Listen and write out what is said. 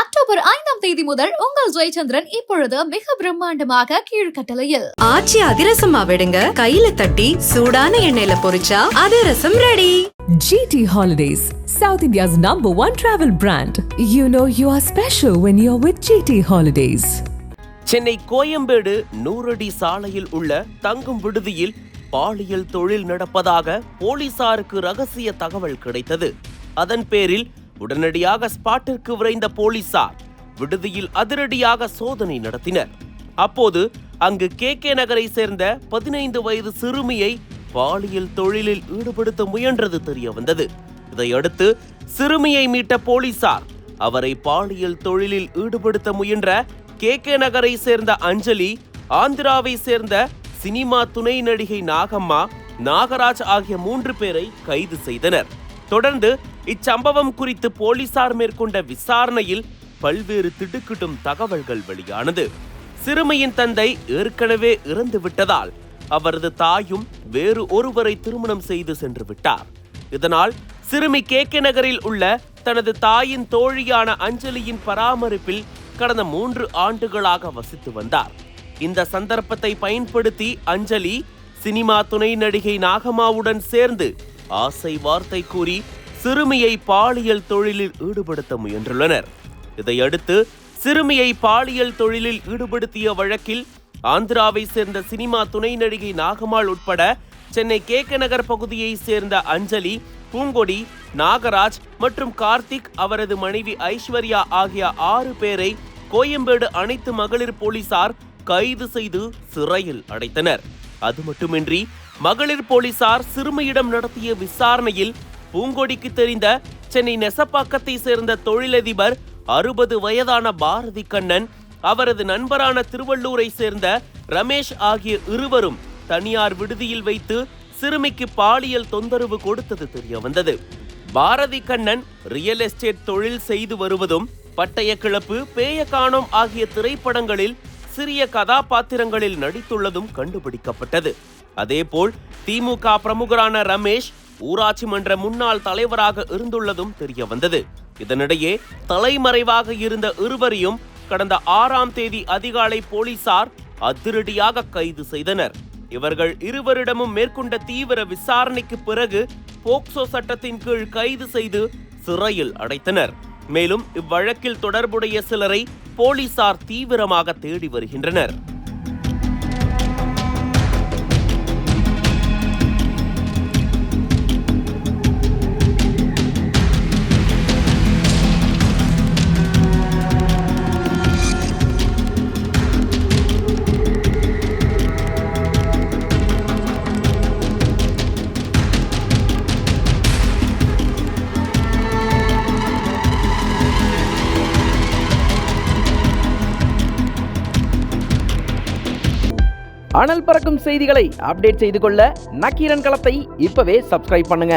October 5ஆம் தேதி முதல் உங்கள் ஜெயச்சந்திரன் இப்பொழுது மிக பிரம்மாண்டமாக கீழ்கட்டளையில். ஆச்சி அதிரசமா விடுங்க, கையில தட்டி சூடான எண்ணெயில பொரிச்சா அதிரசம் ready. GT Holidays, South India's #1 travel brand. You know you are special when you're with GT Holidays. Chennai Koyambedu 100 அடி சாலையில் உள்ள தங்கும் விடுதியில் பாலியல் தொழில் நடப்பதாக போலீசாருக்கு ரகசிய தகவல் கிடைத்தது. அதன் பேரில் உடனடியாக ஸ்பாட்டிற்கு விரைந்த போலீசார் விடுதியில் அதிரடியாக சோதனை நடத்தினர். அப்போது அங்கு KK நகரை சேர்ந்த 15 வயது சிறுமியை பாலியல் தொழிலில் ஈடுபடுத்த முயன்றது தெரிய வந்தது. இதையடுத்து சிறுமியை மீட்ட போலீசார் அவரை பாலியல் தொழிலில் ஈடுபடுத்த முயன்ற KK நகரை சேர்ந்த அஞ்சலி, ஆந்திராவை சேர்ந்த சினிமா துணை நடிகை நாகம்மா, நாகராஜ் ஆகிய 3 பேரை கைது செய்தனர். தொடர்ந்து இச்சம்பவம் குறித்து போலீசார் மேற்கொண்ட விசாரணையில் பல்வேறு திடுக்கிடும் தகவல்கள் வெளியானது. சிறுமியின் தந்தை ஏற்கனவே இறந்து விட்டதால் அவரது தாயும் வேறு ஒருவரை திருமணம் செய்து சென்று விட்டார். இதனால் சிறுமி KK நகரில் உள்ள தனது தாயின் தோழியான அஞ்சலியின் பராமரிப்பில் கடந்த 3 ஆண்டுகளாக வசித்து வந்தார். இந்த சந்தர்ப்பத்தை பயன்படுத்தி அஞ்சலி சினிமா துணை நடிகை நாகம்மாவுடன் சேர்ந்து ஆசை வார்த்தை கூறி சிறுமியை பாலியல் தொழிலில் ஈடுபடுத்த முயன்றுள்ளனர். இதையடுத்து சிறுமியை பாலியல் தொழிலில் ஈடுபடுத்திய வழக்கில் ஆந்திராவை சேர்ந்த சினிமா துணை நடிகை நாகம்மாள் உட்பட சென்னை KK நகர் பகுதியை சேர்ந்த அஞ்சலி, பூங்கொடி, நாகராஜ் மற்றும் கார்த்திக், அவரது மனைவி ஐஸ்வர்யா ஆகிய 6 பேரை கோயம்பேடு அனைத்து மகளிர் போலீசார் கைது செய்து சிறையில் அடைத்தனர். அது மட்டுமின்றி மகளிர் போலீசார் சிறுமியிடம் நடத்திய விசாரணையில் பூங்கொடிக்கு தெரிந்த சென்னை நெசப்பாக்கத்தை சேர்ந்த தொழிலதிபர் 60 வயதான பாரதி கண்ணன், அவரது நண்பரான திருவள்ளூரை சேர்ந்த ரமேஷ் ஆகிய இருவரும் தனியார் விடுதியில் வைத்து சிறுமிக்கு பாலியல் தொந்தரவு கொடுத்தது தெரிய வந்தது. பாரதி கண்ணன் ரியல் எஸ்டேட் தொழில் செய்து வருவதும், பட்டய கிளப்பு, பேய காணோம் ஆகிய திரைப்படங்களில் சிறிய கதாபாத்திரங்களில் நடித்துள்ளதும் கண்டுபிடிக்கப்பட்டது. அதேபோல் திமுக பிரமுகரான ரமேஷ் ஊராட்சி மன்ற முன்னாள் தலைவராக இருந்துள்ளதும் தெரிய வந்தது. இதனிடையே தலைமறைவாக இருந்த இருவரையும் கடந்த 6ஆம் தேதி அதிகாலை போலீசார் அதிரடியாக கைது செய்தனர். இவர்கள் இருவரிடமும் மேற்கொண்ட தீவிர விசாரணைக்கு பிறகு போக்சோ சட்டத்தின் கீழ் கைது செய்து சிறையில் அடைத்தனர். மேலும் இவ்வழக்கில் தொடர்புடைய சிலரை போலீசார் தீவிரமாக தேடி வருகின்றனர். அனல் பறக்கும் செய்திகளை அப்டேட் செய்து கொள்ள நக்கீரன் களத்தை இப்பவே சப்ஸ்கிரைப் பண்ணுங்க.